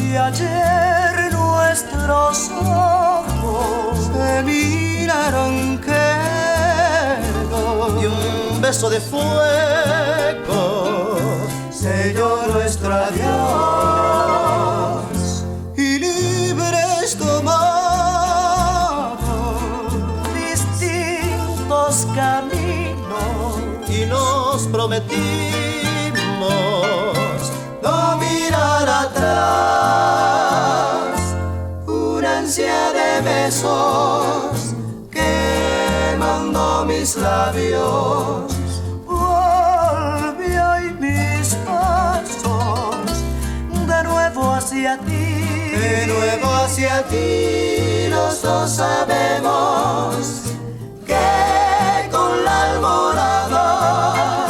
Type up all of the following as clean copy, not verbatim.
Y ayer nuestros ojos se miraron quedos y un beso de fuego selló nuestro adiós. Y libres tomamos distintos caminos y nos prometimos no mirar atrás. Una ansia de besos quemando mis labios volvió y mis pasos de nuevo hacia ti. De nuevo hacia ti, los dos sabemos que con la alborada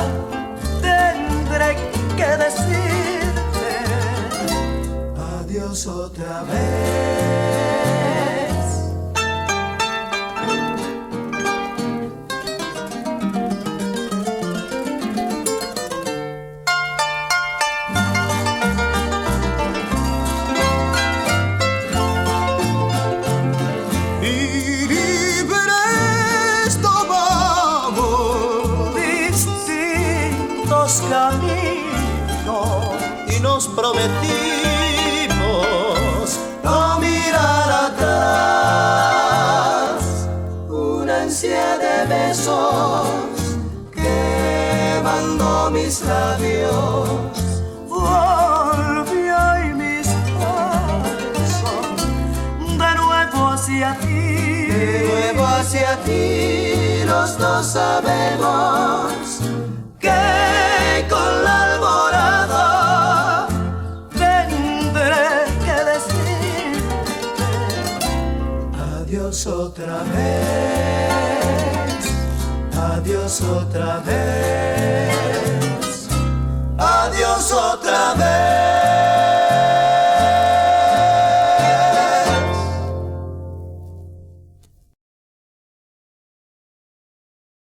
tendré que decirte adiós otra vez. Caminos y nos prometimos no mirar atrás. Una ansia de besos quemando mis labios volvió y mis pasos de nuevo hacia ti. De nuevo hacia ti, los dos sabemos que con la alborada tendré que decirte adiós otra vez, adiós otra vez, adiós otra vez.